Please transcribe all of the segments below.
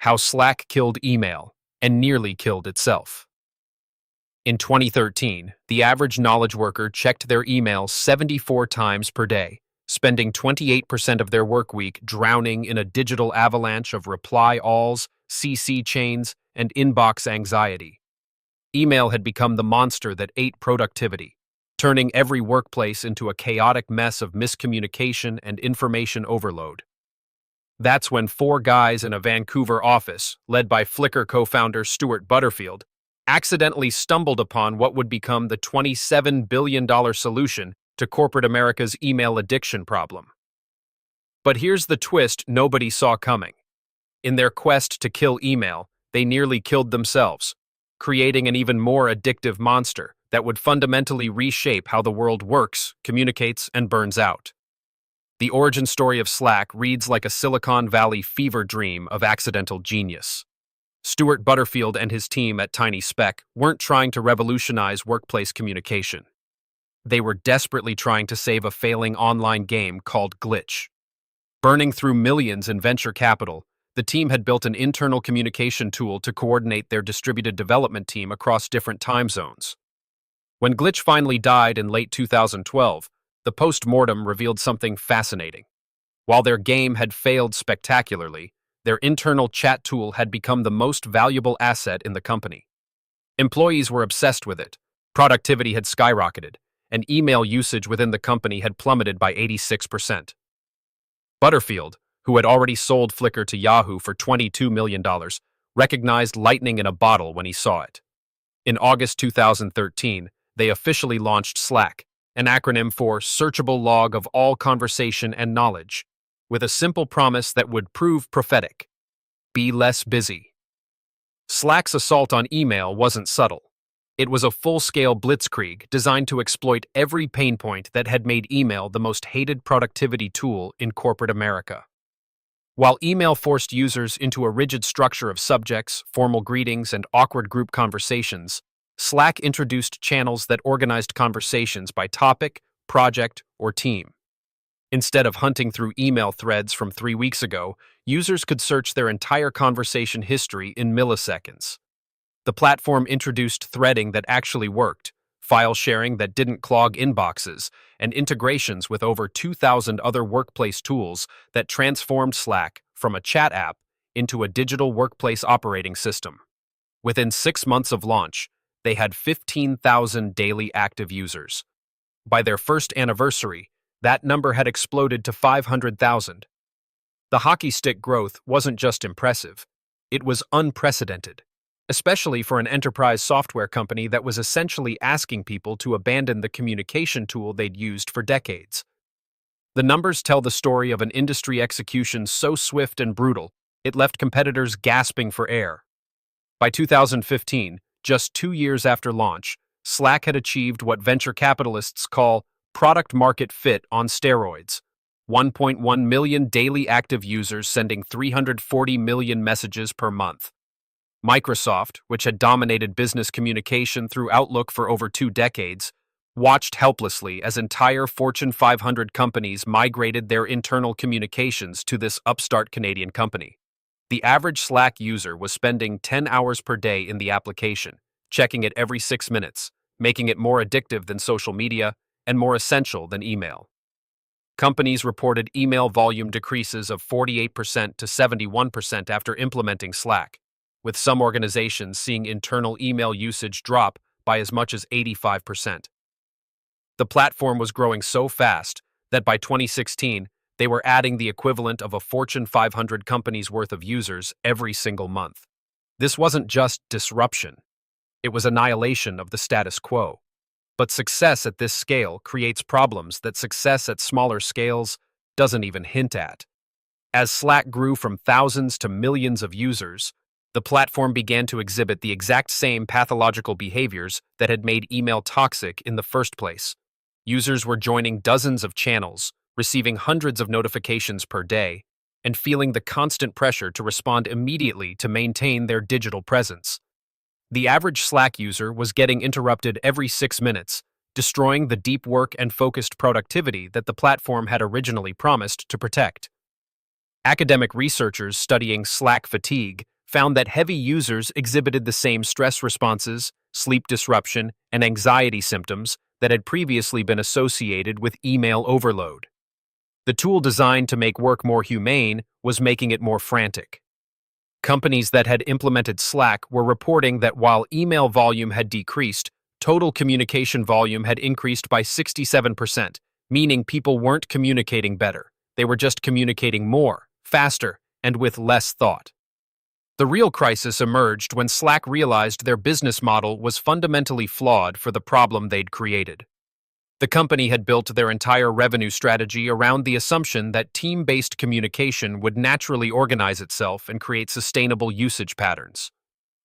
How Slack killed email and nearly killed itself. In 2013, the average knowledge worker checked their email 74 times per day, spending 28% of their work week drowning in a digital avalanche of reply alls, CC chains, and inbox anxiety. Email had become the monster that ate productivity, turning every workplace into a chaotic mess of miscommunication and information overload. That's when four guys in a Vancouver office, led by Flickr co-founder Stewart Butterfield, accidentally stumbled upon what would become the $27 billion solution to corporate America's email addiction problem. But here's the twist nobody saw coming. In their quest to kill email, they nearly killed themselves, creating an even more addictive monster that would fundamentally reshape how the world works, communicates, and burns out. The origin story of Slack reads like a Silicon Valley fever dream of accidental genius. Stewart Butterfield and his team at Tiny Speck weren't trying to revolutionize workplace communication. They were desperately trying to save a failing online game called Glitch. Burning through millions in venture capital, the team had built an internal communication tool to coordinate their distributed development team across different time zones. When Glitch finally died in late 2012, the post-mortem revealed something fascinating. While their game had failed spectacularly, their internal chat tool had become the most valuable asset in the company. Employees were obsessed with it, productivity had skyrocketed, and email usage within the company had plummeted by 86%. Butterfield, who had already sold Flickr to Yahoo for $22 million, recognized lightning in a bottle when he saw it. In August 2013, they officially launched Slack, an acronym for Searchable Log of All Conversation and Knowledge, with a simple promise that would prove prophetic: be less busy. Slack's assault on email wasn't subtle. It was a full-scale blitzkrieg designed to exploit every pain point that had made email the most hated productivity tool in corporate America. While email forced users into a rigid structure of subjects, formal greetings, and awkward group conversations, Slack introduced channels that organized conversations by topic, project, or team. Instead of hunting through email threads from 3 weeks ago, users could search their entire conversation history in milliseconds. The platform introduced threading that actually worked, file sharing that didn't clog inboxes, and integrations with over 2,000 other workplace tools that transformed Slack from a chat app into a digital workplace operating system. Within 6 months of launch, they had 15,000 daily active users. By their first anniversary, that number had exploded to 500,000. The hockey stick growth wasn't just impressive, it was unprecedented, especially for an enterprise software company that was essentially asking people to abandon the communication tool they'd used for decades. The numbers tell the story of an industry execution so swift and brutal, it left competitors gasping for air. By 2015, just 2 years after launch, Slack had achieved what venture capitalists call product-market fit on steroids. 1.1 million daily active users sending 340 million messages per month. Microsoft, which had dominated business communication through Outlook for over 2 decades, watched helplessly as entire Fortune 500 companies migrated their internal communications to this upstart Canadian company. The average Slack user was spending 10 hours per day in the application, checking it every 6 minutes, making it more addictive than social media and more essential than email. Companies reported email volume decreases of 48% to 71% after implementing Slack, with some organizations seeing internal email usage drop by as much as 85%. The platform was growing so fast that by 2016, they were adding the equivalent of a Fortune 500 company's worth of users every single month. This wasn't just disruption. It was annihilation of the status quo. But success at this scale creates problems that success at smaller scales doesn't even hint at. As Slack grew from thousands to millions of users, the platform began to exhibit the exact same pathological behaviors that had made email toxic in the first place. Users were joining dozens of channels, receiving hundreds of notifications per day, and feeling the constant pressure to respond immediately to maintain their digital presence. The average Slack user was getting interrupted every 6 minutes, destroying the deep work and focused productivity that the platform had originally promised to protect. Academic researchers studying Slack fatigue found that heavy users exhibited the same stress responses, sleep disruption, and anxiety symptoms that had previously been associated with email overload. The tool designed to make work more humane was making it more frantic. Companies that had implemented Slack were reporting that while email volume had decreased, total communication volume had increased by 67%, meaning people weren't communicating better. They were just communicating more, faster, and with less thought. The real crisis emerged when Slack realized their business model was fundamentally flawed for the problem they'd created. The company had built their entire revenue strategy around the assumption that team-based communication would naturally organize itself and create sustainable usage patterns.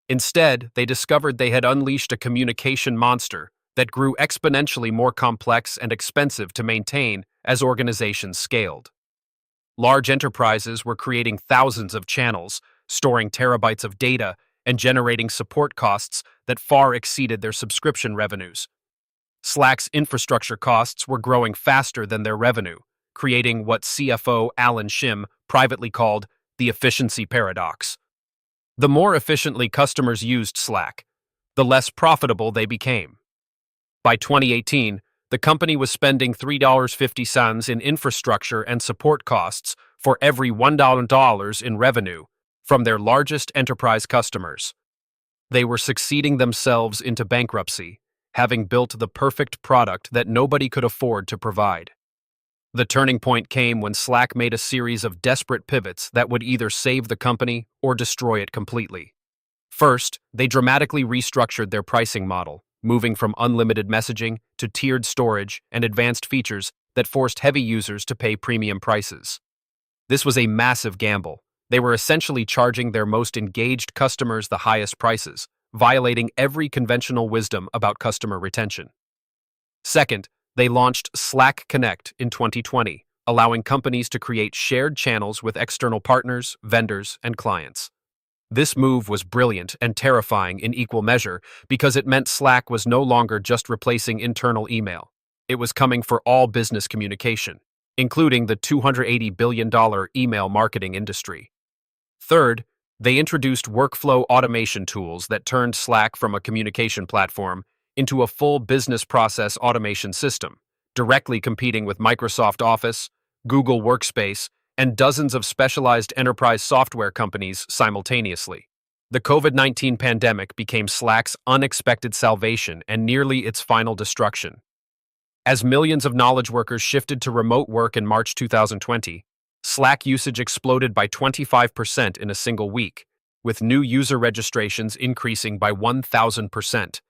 Instead, they discovered they had unleashed a communication monster that grew exponentially more complex and expensive to maintain as organizations scaled. Large enterprises were creating thousands of channels, storing terabytes of data, and generating support costs that far exceeded their subscription revenues. Slack's infrastructure costs were growing faster than their revenue, creating what CFO Alan Shim privately called the efficiency paradox. The more efficiently customers used Slack, the less profitable they became. By 2018, the company was spending $3.50 in infrastructure and support costs for every $1 in revenue from their largest enterprise customers. They were succeeding themselves into bankruptcy, having built the perfect product that nobody could afford to provide. The turning point came when Slack made a series of desperate pivots that would either save the company or destroy it completely. First, they dramatically restructured their pricing model, moving from unlimited messaging to tiered storage and advanced features that forced heavy users to pay premium prices. This was a massive gamble. They were essentially charging their most engaged customers the highest prices, violating every conventional wisdom about customer retention. Second, they launched Slack Connect in 2020, allowing companies to create shared channels with external partners, vendors, and clients. This move was brilliant and terrifying in equal measure because it meant Slack was no longer just replacing internal email. It was coming for all business communication, including the $280 billion email marketing industry. Third, they introduced workflow automation tools that turned Slack from a communication platform into a full business process automation system, directly competing with Microsoft Office, Google Workspace, and dozens of specialized enterprise software companies simultaneously. The COVID-19 pandemic became Slack's unexpected salvation and nearly its final destruction. As millions of knowledge workers shifted to remote work in March 2020, Slack usage exploded by 25% in a single week, with new user registrations increasing by 1,000%.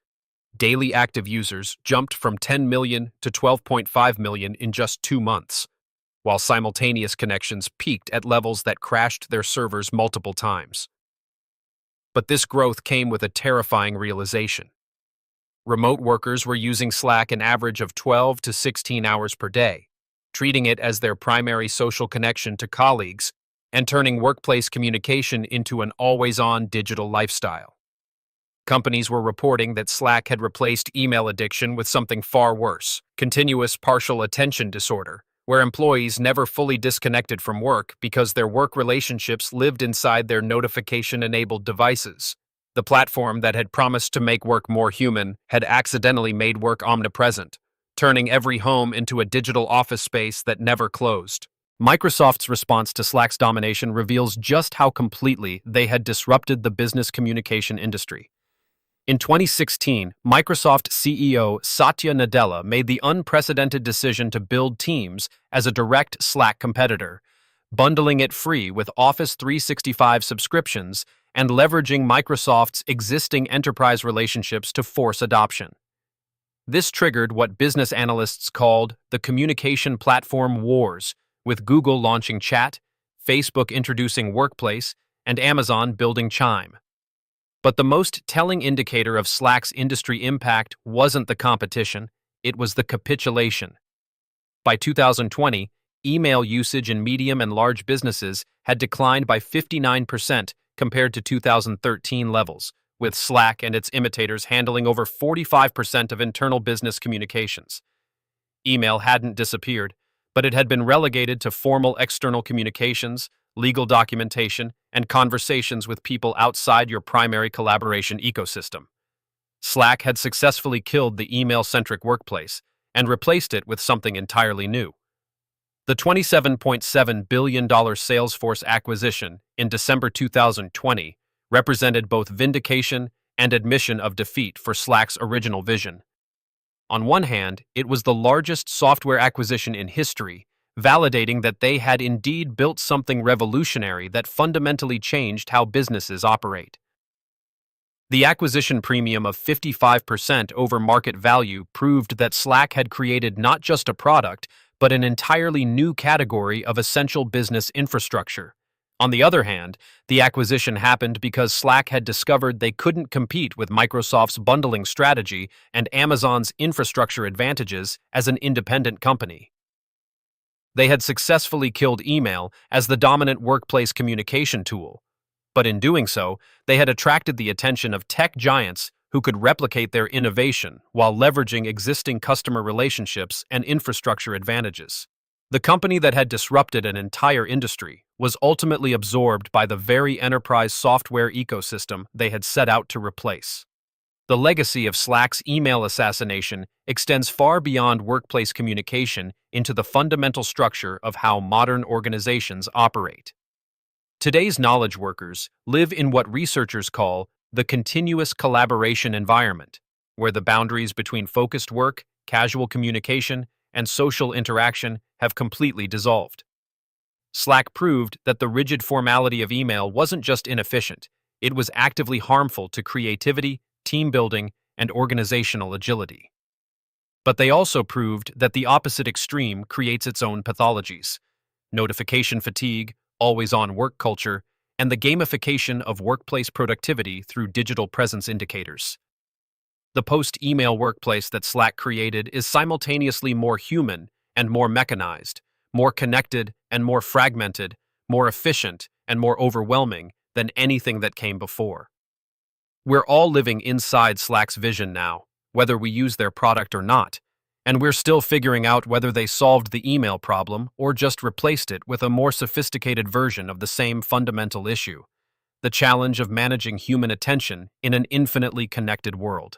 Daily active users jumped from 10 million to 12.5 million in just 2 months, while simultaneous connections peaked at levels that crashed their servers multiple times. But this growth came with a terrifying realization. Remote workers were using Slack an average of 12 to 16 hours per day, treating it as their primary social connection to colleagues and turning workplace communication into an always-on digital lifestyle. Companies were reporting that Slack had replaced email addiction with something far worse, continuous partial attention disorder, where employees never fully disconnected from work because their work relationships lived inside their notification-enabled devices. The platform that had promised to make work more human had accidentally made work omnipresent, turning every home into a digital office space that never closed. Microsoft's response to Slack's domination reveals just how completely they had disrupted the business communication industry. In 2016, Microsoft CEO Satya Nadella made the unprecedented decision to build Teams as a direct Slack competitor, bundling it free with Office 365 subscriptions and leveraging Microsoft's existing enterprise relationships to force adoption. This triggered what business analysts called the communication platform wars, with Google launching Chat, Facebook introducing Workplace, and Amazon building Chime. But the most telling indicator of Slack's industry impact wasn't the competition, it was the capitulation. By 2020, email usage in medium and large businesses had declined by 59% compared to 2013 levels, with Slack and its imitators handling over 45% of internal business communications. Email hadn't disappeared, but it had been relegated to formal external communications, legal documentation, and conversations with people outside your primary collaboration ecosystem. Slack had successfully killed the email-centric workplace and replaced it with something entirely new. The $27.7 billion Salesforce acquisition in December 2020 represented both vindication and admission of defeat for Slack's original vision. On one hand, it was the largest software acquisition in history, validating that they had indeed built something revolutionary that fundamentally changed how businesses operate. The acquisition premium of 55% over market value proved that Slack had created not just a product, but an entirely new category of essential business infrastructure. On the other hand, the acquisition happened because Slack had discovered they couldn't compete with Microsoft's bundling strategy and Amazon's infrastructure advantages as an independent company. They had successfully killed email as the dominant workplace communication tool, but in doing so, they had attracted the attention of tech giants who could replicate their innovation while leveraging existing customer relationships and infrastructure advantages. The company that had disrupted an entire industry was ultimately absorbed by the very enterprise software ecosystem they had set out to replace. The legacy of Slack's email assassination extends far beyond workplace communication into the fundamental structure of how modern organizations operate. Today's knowledge workers live in what researchers call the continuous collaboration environment, where the boundaries between focused work, casual communication, and social interaction have completely dissolved. Slack proved that the rigid formality of email wasn't just inefficient, it was actively harmful to creativity, team building, and organizational agility. But they also proved that the opposite extreme creates its own pathologies: notification fatigue, always-on work culture, and the gamification of workplace productivity through digital presence indicators. The post-email workplace that Slack created is simultaneously more human and more mechanized, more connected and more fragmented, more efficient and more overwhelming than anything that came before. We're all living inside Slack's vision now, whether we use their product or not, and we're still figuring out whether they solved the email problem or just replaced it with a more sophisticated version of the same fundamental issue: the challenge of managing human attention in an infinitely connected world.